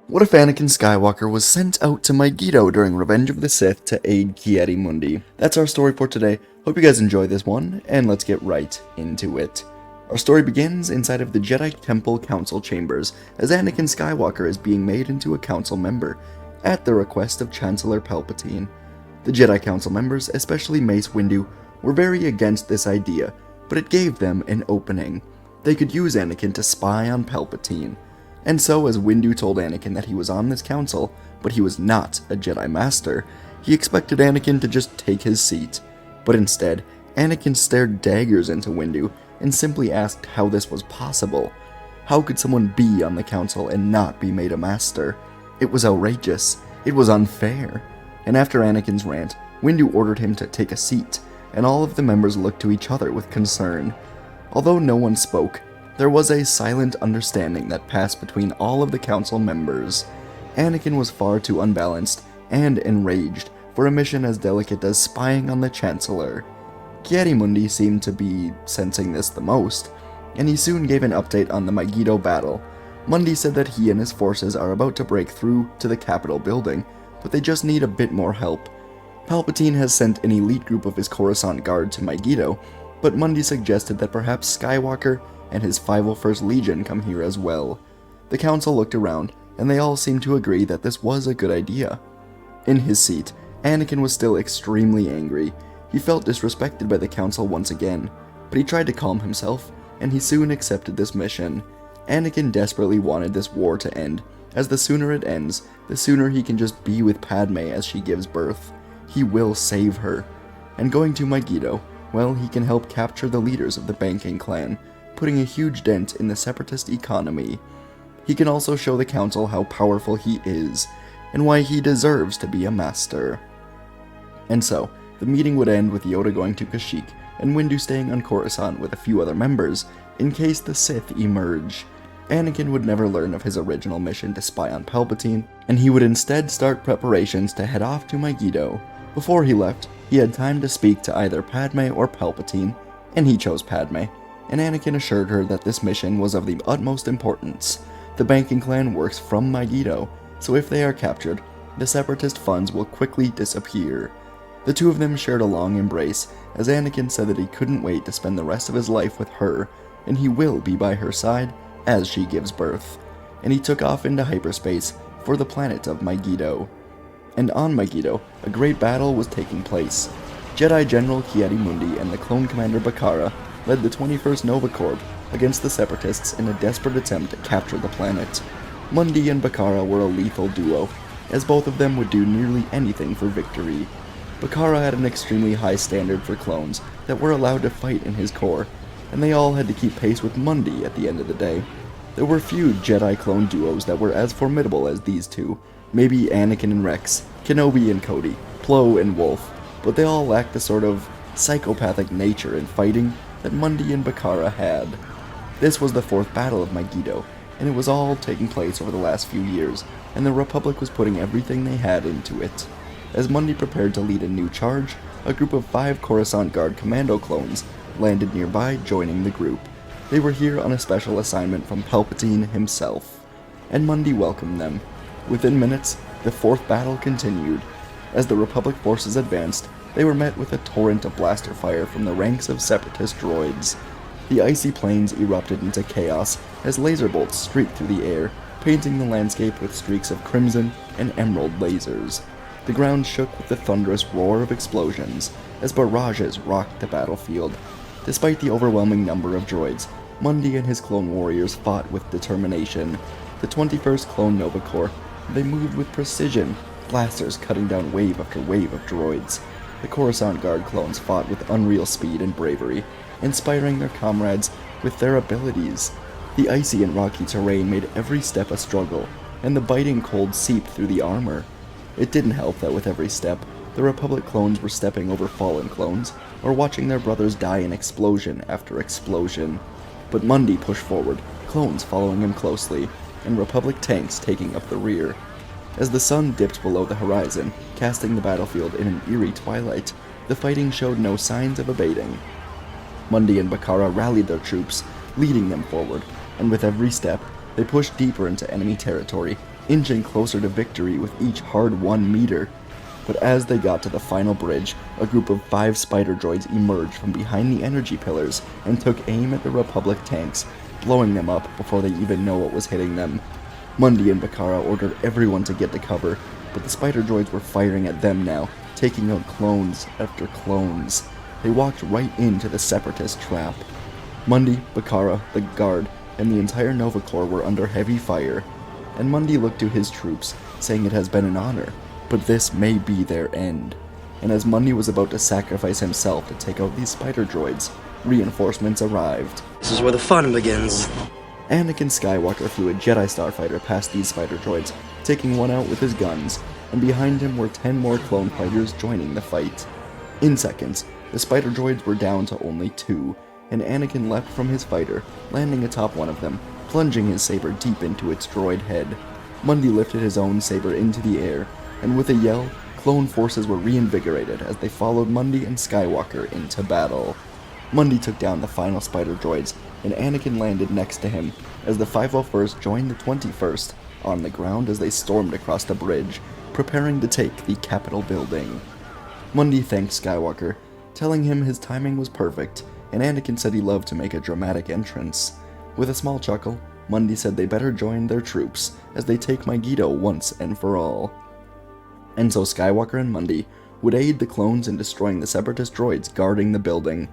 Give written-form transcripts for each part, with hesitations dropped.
What if Anakin Skywalker was sent out to Mygeeto during Revenge of the Sith to aid Ki-Adi-Mundi? That's our story for today. Hope you guys enjoy this one, and let's get right into it. Our story begins inside of the Jedi Temple Council Chambers, as Anakin Skywalker is being made into a council member, at the request of Chancellor Palpatine. The Jedi Council members, especially Mace Windu, were very against this idea, but it gave them an opening. They could use Anakin to spy on Palpatine. And so, as Windu told Anakin that he was on this council, but he was not a Jedi Master, he expected Anakin to just take his seat. But instead, Anakin stared daggers into Windu and simply asked how this was possible. How could someone be on the council and not be made a master? It was outrageous. It was unfair. And after Anakin's rant, Windu ordered him to take a seat, and all of the members looked to each other with concern. Although no one spoke, there was a silent understanding that passed between all of the council members. Anakin was far too unbalanced and enraged for a mission as delicate as spying on the Chancellor. Ki-Adi-Mundi seemed to be sensing this the most, and he soon gave an update on the Mygeeto battle. Mundi said that he and his forces are about to break through to the Capitol building, but they just need a bit more help. Palpatine has sent an elite group of his Coruscant Guard to Mygeeto, but Mundi suggested that perhaps Skywalker and his 501st Legion come here as well. The council looked around, and they all seemed to agree that this was a good idea. In his seat, Anakin was still extremely angry. He felt disrespected by the council once again, but he tried to calm himself, and he soon accepted this mission. Anakin desperately wanted this war to end, as the sooner it ends, the sooner he can just be with Padme as she gives birth. He will save her. And going to Mygeeto, well, he can help capture the leaders of the banking clan, putting a huge dent in the separatist economy. He can also show the council how powerful he is, and why he deserves to be a master. And so, the meeting would end with Yoda going to Kashyyyk, and Windu staying on Coruscant with a few other members, in case the Sith emerge. Anakin would never learn of his original mission to spy on Palpatine, and he would instead start preparations to head off to Mygeeto. Before he left, he had time to speak to either Padme or Palpatine, and he chose Padme, and Anakin assured her that this mission was of the utmost importance. The banking clan works from Mygeeto, so if they are captured, the separatist funds will quickly disappear. The two of them shared a long embrace, as Anakin said that he couldn't wait to spend the rest of his life with her, and he will be by her side as she gives birth. And he took off into hyperspace for the planet of Mygeeto. And on Mygeeto, a great battle was taking place. Jedi General Ki-Adi-Mundi and the clone commander Bacara led the 21st Nova Corps against the Separatists in a desperate attempt to capture the planet. Mundi and Bacara were a lethal duo, as both of them would do nearly anything for victory. Bacara had an extremely high standard for clones that were allowed to fight in his corps, and they all had to keep pace with Mundi at the end of the day. There were few Jedi clone duos that were as formidable as these two, maybe Anakin and Rex, Kenobi and Cody, Plo and Wolf, but they all lacked the sort of psychopathic nature in fighting that Mundi and Bacara had. This was the fourth battle of Mygeeto, and it was all taking place over the last few years, and the Republic was putting everything they had into it. As Mundi prepared to lead a new charge, a group of 5 Coruscant Guard commando clones landed nearby, joining the group. They were here on a special assignment from Palpatine himself, and Mundi welcomed them. Within minutes, the fourth battle continued. As the Republic forces advanced, they were met with a torrent of blaster fire from the ranks of separatist droids. The icy plains erupted into chaos as laser bolts streaked through the air, painting the landscape with streaks of crimson and emerald lasers. The ground shook with the thunderous roar of explosions as barrages rocked the battlefield. Despite the overwhelming number of droids, Mundi and his clone warriors fought with determination. The 21st Clone Nova Corps, they moved with precision, blasters cutting down wave after wave of droids. The Coruscant Guard clones fought with unreal speed and bravery, inspiring their comrades with their abilities. The icy and rocky terrain made every step a struggle, and the biting cold seeped through the armor. It didn't help that with every step, the Republic clones were stepping over fallen clones, or watching their brothers die in explosion after explosion. But Mundi pushed forward, clones following him closely, and Republic tanks taking up the rear. As the sun dipped below the horizon, casting the battlefield in an eerie twilight, the fighting showed no signs of abating. Mundi and Bacara rallied their troops, leading them forward, and with every step, they pushed deeper into enemy territory, inching closer to victory with each hard-won meter. But as they got to the final bridge, a group of 5 spider droids emerged from behind the energy pillars and took aim at the Republic tanks, blowing them up before they even know what was hitting them. Mundi and Bakara ordered everyone to get to cover, but the spider droids were firing at them now, taking out clones after clones. They walked right into the Separatist trap. Mundi, Bakara, the Guard, and the entire Nova Corps were under heavy fire, and Mundi looked to his troops, saying it has been an honor, but this may be their end. And as Mundi was about to sacrifice himself to take out these spider droids, reinforcements arrived. This is where the fun begins. Anakin Skywalker flew a Jedi starfighter past these spider droids, taking one out with his guns, and behind him were 10 more clone fighters joining the fight. In seconds, the spider droids were down to only 2, and Anakin leapt from his fighter, landing atop one of them, plunging his saber deep into its droid head. Mundi lifted his own saber into the air, and with a yell, clone forces were reinvigorated as they followed Mundi and Skywalker into battle. Mundi took down the final spider droids, and Anakin landed next to him as the 501st joined the 21st on the ground as they stormed across the bridge, preparing to take the Capitol building. Mundi thanked Skywalker, telling him his timing was perfect, and Anakin said he loved to make a dramatic entrance. With a small chuckle, Mundi said they better join their troops as they take Mygeeto once and for all. And so Skywalker and Mundi would aid the clones in destroying the Separatist droids guarding the building,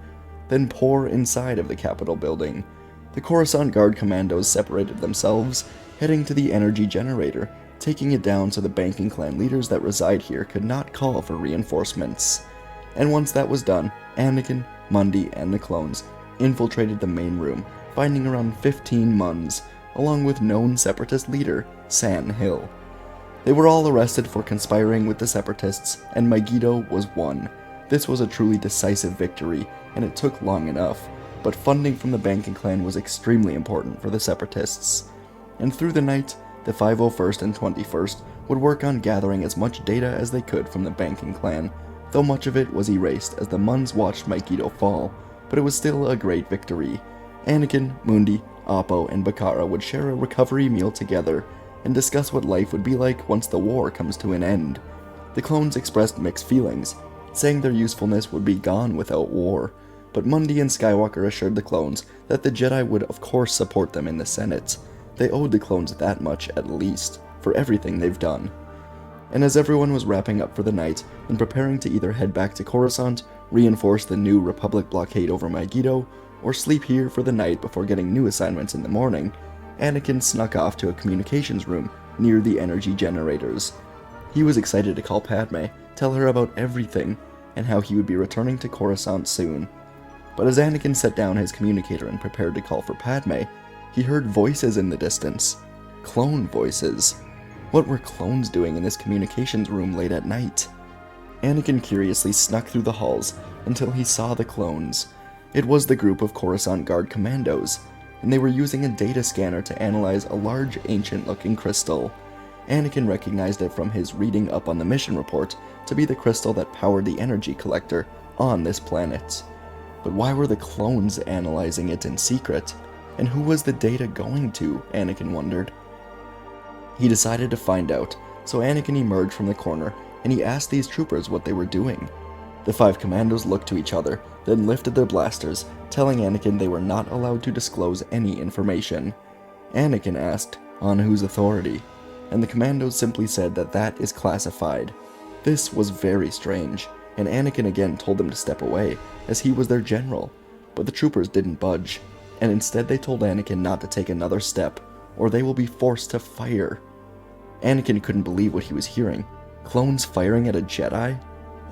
then pour inside of the Capitol building. The Coruscant Guard commandos separated themselves, heading to the energy generator, taking it down so the banking clan leaders that reside here could not call for reinforcements. And once that was done, Anakin, Mundi, and the clones infiltrated the main room, finding around 15 Muns, along with known Separatist leader, San Hill. They were all arrested for conspiring with the Separatists, and Mygeeto was won. This was a truly decisive victory, and it took long enough, but funding from the banking clan was extremely important for the Separatists. And through the night, the 501st and 21st would work on gathering as much data as they could from the banking clan, though much of it was erased as the Muns watched Mygeeto fall, but it was still a great victory. Anakin, Mundi, Oppo, and Bakara would share a recovery meal together, and discuss what life would be like once the war comes to an end. The clones expressed mixed feelings, saying their usefulness would be gone without war, but Mundi and Skywalker assured the clones that the Jedi would of course support them in the Senate. They owed the clones that much at least, for everything they've done. And as everyone was wrapping up for the night and preparing to either head back to Coruscant, reinforce the new Republic blockade over Mygeeto, or sleep here for the night before getting new assignments in the morning, Anakin snuck off to a communications room near the energy generators. He was excited to call Padme, tell her about everything, and how he would be returning to Coruscant soon. But as Anakin set down his communicator and prepared to call for Padme, he heard voices in the distance. Clone voices. What were clones doing in this communications room late at night? Anakin curiously snuck through the halls until he saw the clones. It was the group of Coruscant Guard commandos, and they were using a data scanner to analyze a large, ancient-looking crystal. Anakin recognized it from his reading up on the mission report to be the crystal that powered the energy collector on this planet. But why were the clones analyzing it in secret? And who was the data going to, Anakin wondered. He decided to find out, so Anakin emerged from the corner and he asked these troopers what they were doing. The 5 commandos looked to each other, then lifted their blasters, telling Anakin they were not allowed to disclose any information. Anakin asked, on whose authority? And the commandos simply said that that is classified. This was very strange, and Anakin again told them to step away, as he was their general. But the troopers didn't budge, and instead they told Anakin not to take another step, or they will be forced to fire. Anakin couldn't believe what he was hearing. Clones firing at a Jedi?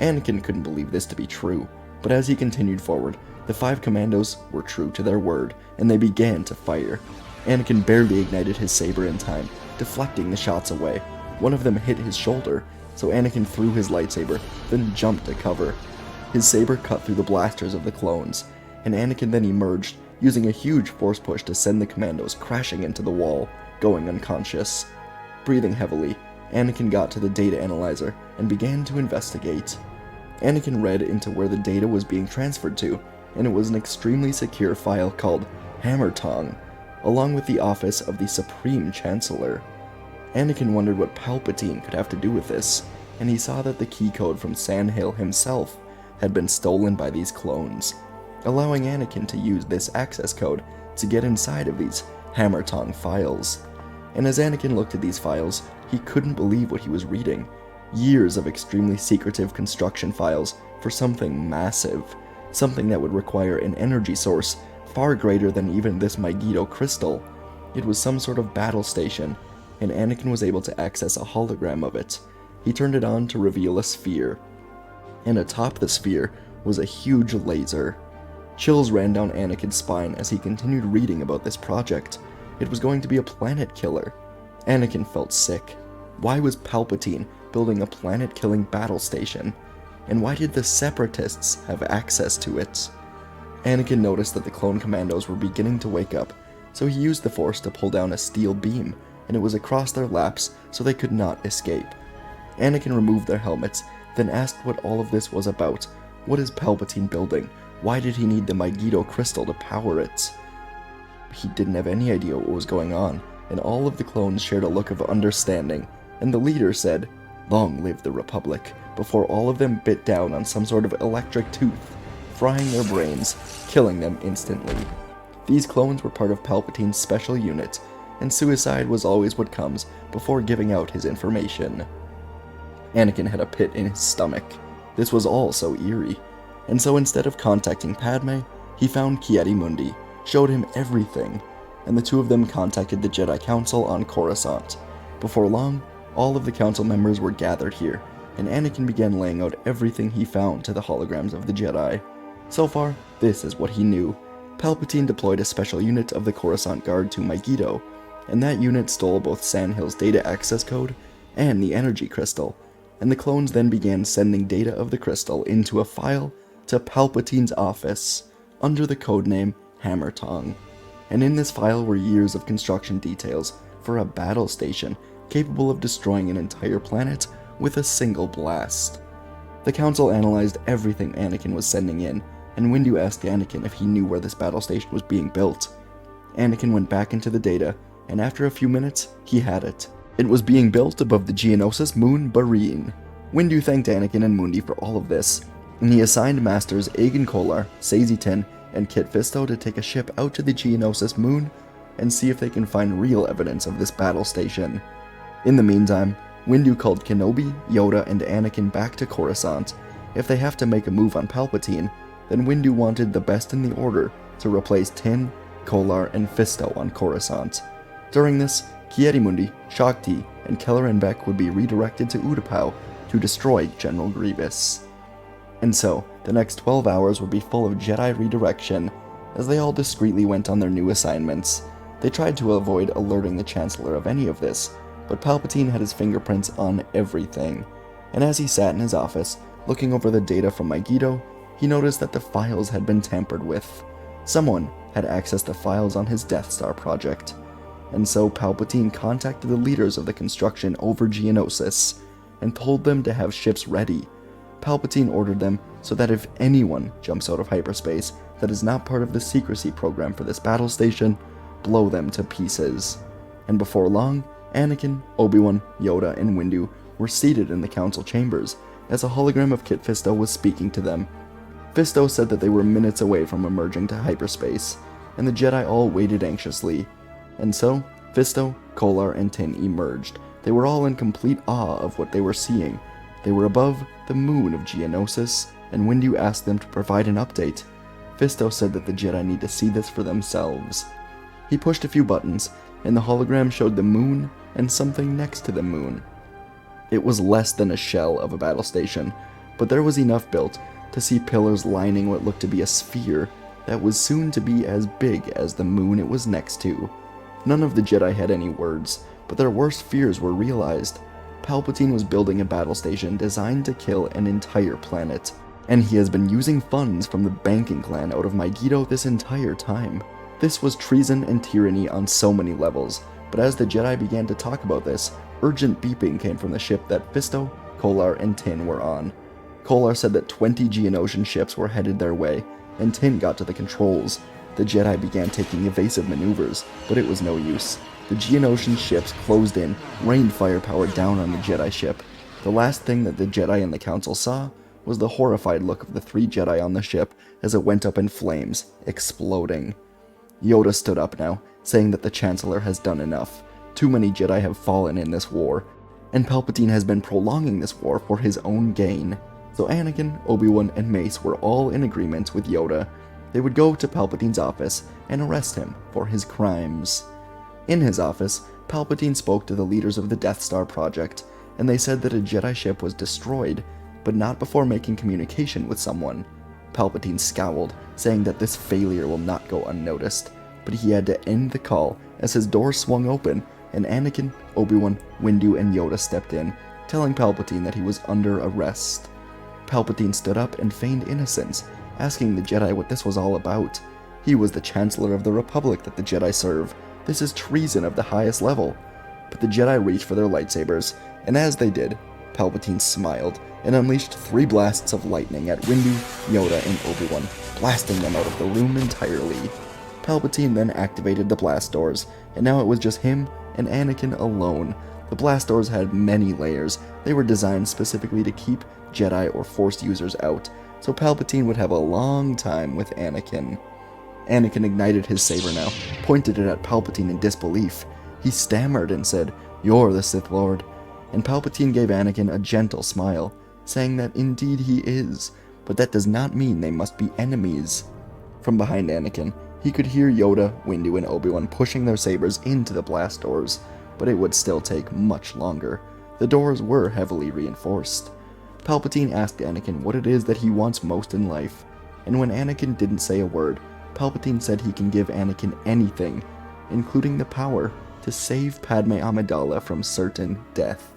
Anakin couldn't believe this to be true, but as he continued forward, the 5 commandos were true to their word, and they began to fire. Anakin barely ignited his saber in time, deflecting the shots away. One of them hit his shoulder, so Anakin threw his lightsaber, then jumped to cover. His saber cut through the blasters of the clones, and Anakin then emerged, using a huge force push to send the commandos crashing into the wall, going unconscious. Breathing heavily, Anakin got to the data analyzer and began to investigate. Anakin read into where the data was being transferred to, and it was an extremely secure file called Hammer Tongue, along with the office of the Supreme Chancellor. Anakin wondered what Palpatine could have to do with this, and he saw that the key code from Sandhill himself had been stolen by these clones, allowing Anakin to use this access code to get inside of these Hammer-Tong files. And as Anakin looked at these files, he couldn't believe what he was reading. Years of extremely secretive construction files for something massive, something that would require an energy source far greater than even this Mygeeto crystal. It was some sort of battle station, and Anakin was able to access a hologram of it. He turned it on to reveal a sphere, and atop the sphere was a huge laser. Chills ran down Anakin's spine as he continued reading about this project. It was going to be a planet killer. Anakin felt sick. Why was Palpatine building a planet-killing battle station? And why did the Separatists have access to it? Anakin noticed that the clone commandos were beginning to wake up, so he used the Force to pull down a steel beam, and it was across their laps so they could not escape. Anakin removed their helmets, then asked what all of this was about. What is Palpatine building? Why did he need the Mygeeto crystal to power it? He didn't have any idea what was going on, and all of the clones shared a look of understanding, and the leader said, "Long live the Republic," before all of them bit down on some sort of electric tooth, frying their brains, killing them instantly. These clones were part of Palpatine's special unit, and suicide was always what comes before giving out his information. Anakin had a pit in his stomach. This was all so eerie, and so instead of contacting Padme, he found Ki-Adi-Mundi, showed him everything, and the two of them contacted the Jedi Council on Coruscant. Before long, all of the council members were gathered here, and Anakin began laying out everything he found to the holograms of the Jedi. So far, this is what he knew. Palpatine deployed a special unit of the Coruscant Guard to Mygeeto, and that unit stole both Sandhill's data access code and the energy crystal, and the clones then began sending data of the crystal into a file to Palpatine's office, under the codename Hammer-Tong. And in this file were years of construction details for a battle station capable of destroying an entire planet with a single blast. The council analyzed everything Anakin was sending in, and Windu asked Anakin if he knew where this battle station was being built. Anakin went back into the data, and after a few minutes, he had it. It was being built above the Geonosis moon Bareen. Windu thanked Anakin and Mundi for all of this, and he assigned Masters Aegon Kolar, Saesee Tiin, and Kit Fisto to take a ship out to the Geonosis moon and see if they can find real evidence of this battle station. In the meantime, Windu called Kenobi, Yoda, and Anakin back to Coruscant. If they have to make a move on Palpatine, then Windu wanted the best in the order to replace Tiin, Kolar, and Fisto on Coruscant. During this, Ki-Adi-Mundi, Shakti, and Kelleran Beck would be redirected to Utapau to destroy General Grievous. And so, the next 12 hours would be full of Jedi redirection, as they all discreetly went on their new assignments. They tried to avoid alerting the Chancellor of any of this, but Palpatine had his fingerprints on everything, and as he sat in his office, looking over the data from Mygeeto, he noticed that the files had been tampered with. Someone had accessed the files on his Death Star project, and so Palpatine contacted the leaders of the construction over Geonosis, and told them to have ships ready. Palpatine ordered them so that if anyone jumps out of hyperspace that is not part of the secrecy program for this battle station, blow them to pieces. And before long, Anakin, Obi-Wan, Yoda, and Windu were seated in the council chambers as a hologram of Kit Fisto was speaking to them. Fisto said that they were minutes away from emerging to hyperspace, and the Jedi all waited anxiously. And so, Fisto, Kolar, and Tiin emerged. They were all in complete awe of what they were seeing. They were above the moon of Geonosis, and Windu asked them to provide an update. Fisto said that the Jedi need to see this for themselves. He pushed a few buttons, and the hologram showed the moon and something next to the moon. It was less than a shell of a battle station, but there was enough built to see pillars lining what looked to be a sphere that was soon to be as big as the moon it was next to. None of the Jedi had any words, but their worst fears were realized. Palpatine was building a battle station designed to kill an entire planet, and he has been using funds from the banking clan out of Mygeeto this entire time. This was treason and tyranny on so many levels, but as the Jedi began to talk about this, urgent beeping came from the ship that Fisto, Kolar, and Tiin were on. Kolar said that 20 Geonosian ships were headed their way, and Tiin got to the controls. The Jedi began taking evasive maneuvers, but it was no use. The Geonosian ships closed in, rained firepower down on the Jedi ship. The last thing that the Jedi and the Council saw was the horrified look of the 3 Jedi on the ship as it went up in flames, exploding. Yoda stood up now, saying that the Chancellor has done enough. Too many Jedi have fallen in this war, and Palpatine has been prolonging this war for his own gain. So Anakin, Obi-Wan, and Mace were all in agreement with Yoda. They would go to Palpatine's office and arrest him for his crimes. In his office, Palpatine spoke to the leaders of the Death Star project, and they said that a Jedi ship was destroyed, but not before making communication with someone. Palpatine scowled, saying that this failure will not go unnoticed, but he had to end the call as his door swung open and Anakin, Obi-Wan, Windu, and Yoda stepped in, telling Palpatine that he was under arrest. Palpatine stood up and feigned innocence, asking the Jedi what this was all about. He was the Chancellor of the Republic that the Jedi serve. This is treason of the highest level. But the Jedi reached for their lightsabers, and as they did, Palpatine smiled and unleashed 3 blasts of lightning at Windu, Yoda, and Obi-Wan, blasting them out of the room entirely. Palpatine then activated the blast doors, and now it was just him and Anakin alone. The blast doors had many layers. They were designed specifically to keep Jedi or Force users out, so Palpatine would have a long time with Anakin. Anakin ignited his saber now, pointed it at Palpatine in disbelief. He stammered and said, "You're the Sith Lord." And Palpatine gave Anakin a gentle smile, saying that indeed he is, but that does not mean they must be enemies. From behind Anakin, he could hear Yoda, Windu, and Obi-Wan pushing their sabers into the blast doors, but it would still take much longer. The doors were heavily reinforced. Palpatine asked Anakin what it is that he wants most in life, and when Anakin didn't say a word, Palpatine said he can give Anakin anything, including the power to save Padme Amidala from certain death.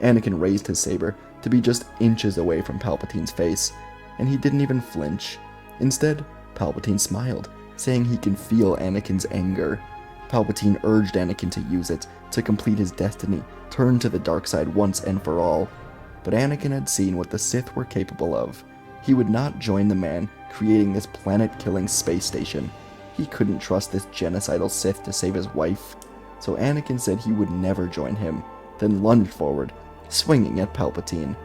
Anakin raised his saber to be just inches away from Palpatine's face, and he didn't even flinch. Instead, Palpatine smiled, saying he can feel Anakin's anger. Palpatine urged Anakin to use it to complete his destiny, turn to the dark side once and for all. But Anakin had seen what the Sith were capable of. He would not join the man creating this planet-killing space station. He couldn't trust this genocidal Sith to save his wife. So Anakin said he would never join him, then lunged forward, swinging at Palpatine.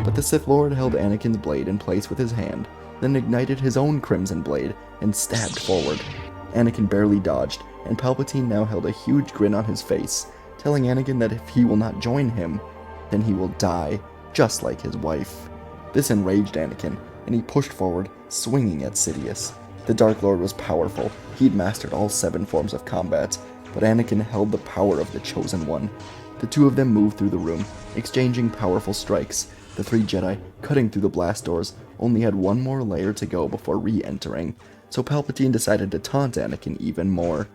But the Sith Lord held Anakin's blade in place with his hand, then ignited his own crimson blade and stabbed forward. Anakin barely dodged, and Palpatine now held a huge grin on his face, telling Anakin that if he will not join him, then he will die, just like his wife. This enraged Anakin, and he pushed forward, swinging at Sidious. The Dark Lord was powerful. He'd mastered all 7 forms of combat, but Anakin held the power of the Chosen One. The two of them moved through the room, exchanging powerful strikes. The 3 Jedi, cutting through the blast doors, only had one more layer to go before re-entering, so Palpatine decided to taunt Anakin even more.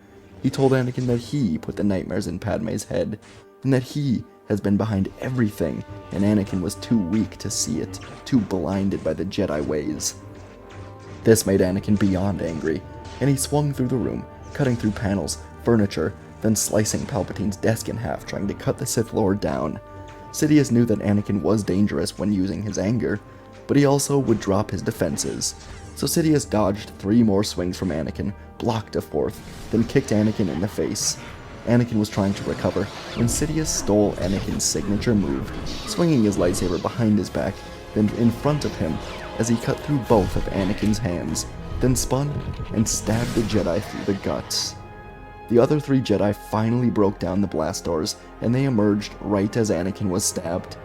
He told Anakin that he put the nightmares in Padme's head, and that he has been behind everything, and Anakin was too weak to see it, too blinded by the Jedi ways. This made Anakin beyond angry, and he swung through the room, cutting through panels, furniture, then slicing Palpatine's desk in half, trying to cut the Sith Lord down. Sidious knew that Anakin was dangerous when using his anger, but he also would drop his defenses. So Sidious dodged 3 more swings from Anakin, blocked a 4th, then kicked Anakin in the face. Anakin was trying to recover when Sidious stole Anakin's signature move, swinging his lightsaber behind his back, then in front of him, as he cut through both of Anakin's hands, then spun and stabbed the Jedi through the guts. The other 3 Jedi finally broke down the blast doors, and they emerged right as Anakin was stabbed.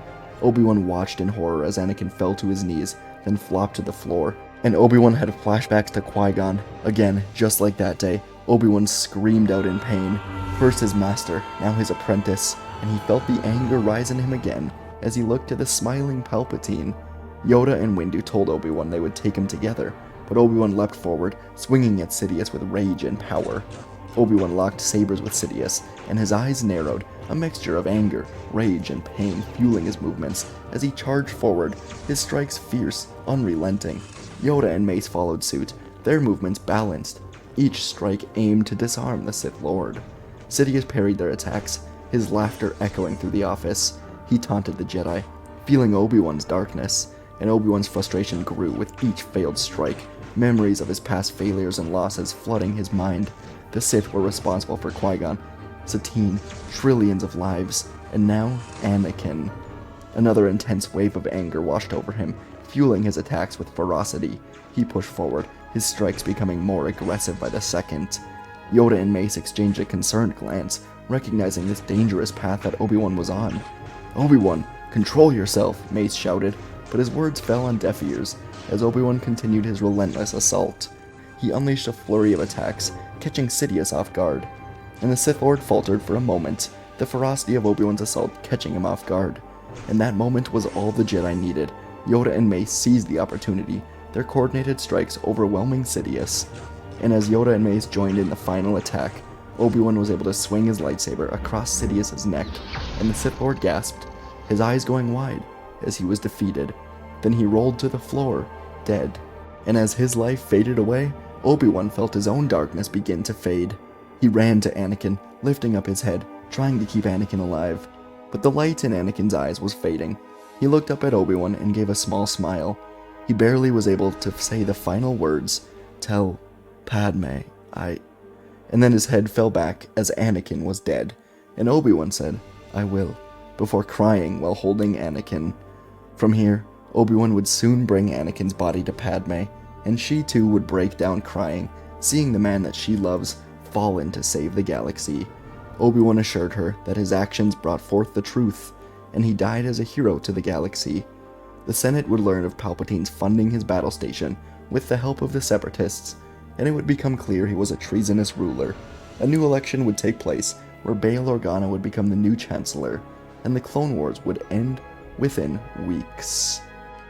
Obi-Wan watched in horror as Anakin fell to his knees, then flopped to the floor, and Obi-Wan had flashbacks to Qui-Gon. Again, just like that day, Obi-Wan screamed out in pain. First his master, now his apprentice, and he felt the anger rise in him again as he looked to the smiling Palpatine. Yoda and Windu told Obi-Wan they would take him together, but Obi-Wan leapt forward, swinging at Sidious with rage and power. Obi-Wan locked sabers with Sidious, and his eyes narrowed, a mixture of anger, rage, and pain fueling his movements as he charged forward, his strikes fierce, unrelenting. Yoda and Mace followed suit, their movements balanced, each strike aimed to disarm the Sith Lord. Sidious parried their attacks, his laughter echoing through the office. He taunted the Jedi, feeling Obi-Wan's darkness, and Obi-Wan's frustration grew with each failed strike, memories of his past failures and losses flooding his mind. The Sith were responsible for Qui-Gon, Satine, trillions of lives, and now Anakin. Another intense wave of anger washed over him, fueling his attacks with ferocity. He pushed forward, his strikes becoming more aggressive by the second. Yoda and Mace exchanged a concerned glance, recognizing this dangerous path that Obi-Wan was on. "Obi-Wan, control yourself," Mace shouted, but his words fell on deaf ears as Obi-Wan continued his relentless assault. He unleashed a flurry of attacks, catching Sidious off guard, and the Sith Lord faltered for a moment, the ferocity of Obi-Wan's assault catching him off guard. And that moment was all the Jedi needed. Yoda and Mace seized the opportunity, their coordinated strikes overwhelming Sidious. And as Yoda and Mace joined in the final attack, Obi-Wan was able to swing his lightsaber across Sidious's neck, and the Sith Lord gasped, his eyes going wide, as he was defeated. Then he rolled to the floor, dead. And as his life faded away, Obi-Wan felt his own darkness begin to fade. He ran to Anakin, lifting up his head, trying to keep Anakin alive. But the light in Anakin's eyes was fading. He looked up at Obi-Wan and gave a small smile. He barely was able to say the final words, "Tell Padme, I..." And then his head fell back as Anakin was dead. And Obi-Wan said, "I will," before crying while holding Anakin. From here, Obi-Wan would soon bring Anakin's body to Padme, and she too would break down crying, seeing the man that she loves fall in to save the galaxy. Obi-Wan assured her that his actions brought forth the truth, and he died as a hero to the galaxy. The Senate would learn of Palpatine's funding his battle station with the help of the Separatists, and it would become clear he was a treasonous ruler. A new election would take place, where Bail Organa would become the new Chancellor, and the Clone Wars would end within weeks.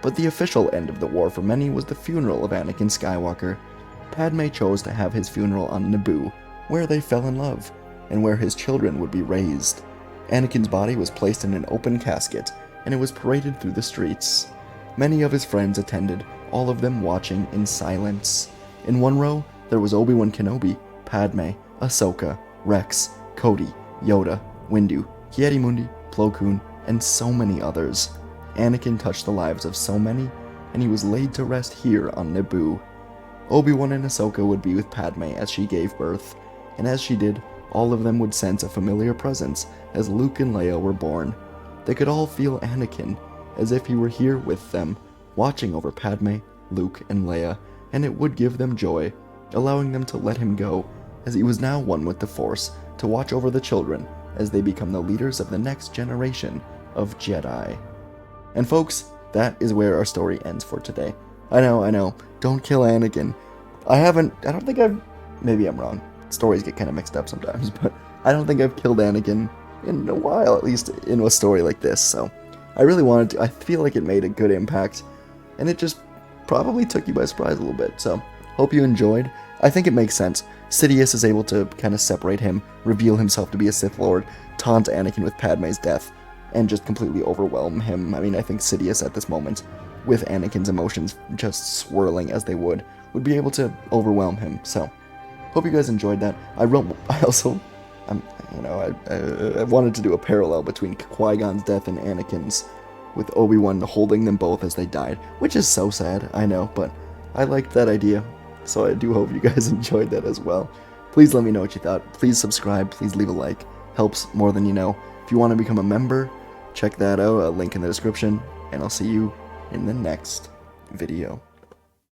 But the official end of the war for many was the funeral of Anakin Skywalker. Padme chose to have his funeral on Naboo, where they fell in love, and where his children would be raised. Anakin's body was placed in an open casket, and it was paraded through the streets. Many of his friends attended, all of them watching in silence. In one row, there was Obi-Wan Kenobi, Padme, Ahsoka, Rex, Cody, Yoda, Windu, Ki-Adi-Mundi, Plo Koon, and so many others. Anakin touched the lives of so many, and he was laid to rest here on Naboo. Obi-Wan and Ahsoka would be with Padme as she gave birth, and as she did, all of them would sense a familiar presence as Luke and Leia were born. They could all feel Anakin, as if he were here with them, watching over Padme, Luke, and Leia, and it would give them joy, allowing them to let him go, as he was now one with the Force, to watch over the children as they become the leaders of the next generation of Jedi. And folks, that is where our story ends for today. I know, don't kill Anakin. Maybe I'm wrong. Stories get kind of mixed up sometimes, but I don't think I've killed Anakin in a while, at least in a story like this, so I really wanted to. I feel like it made a good impact, and it just probably took you by surprise a little bit, so hope you enjoyed. I think it makes sense. Sidious is able to kind of separate him, reveal himself to be a Sith Lord, taunt Anakin with Padme's death, and just completely overwhelm him. I mean, I think Sidious at this moment, with Anakin's emotions just swirling as they would be able to overwhelm him, so hope you guys enjoyed that. I wanted to do a parallel between Qui-Gon's death and Anakin's, with Obi-Wan holding them both as they died, which is so sad, I know, but I liked that idea, so I do hope you guys enjoyed that as well. Please let me know what you thought. Please subscribe, please leave a like, helps more than you know. If you want to become a member, check that out, a link in the description, and I'll see you in the next video.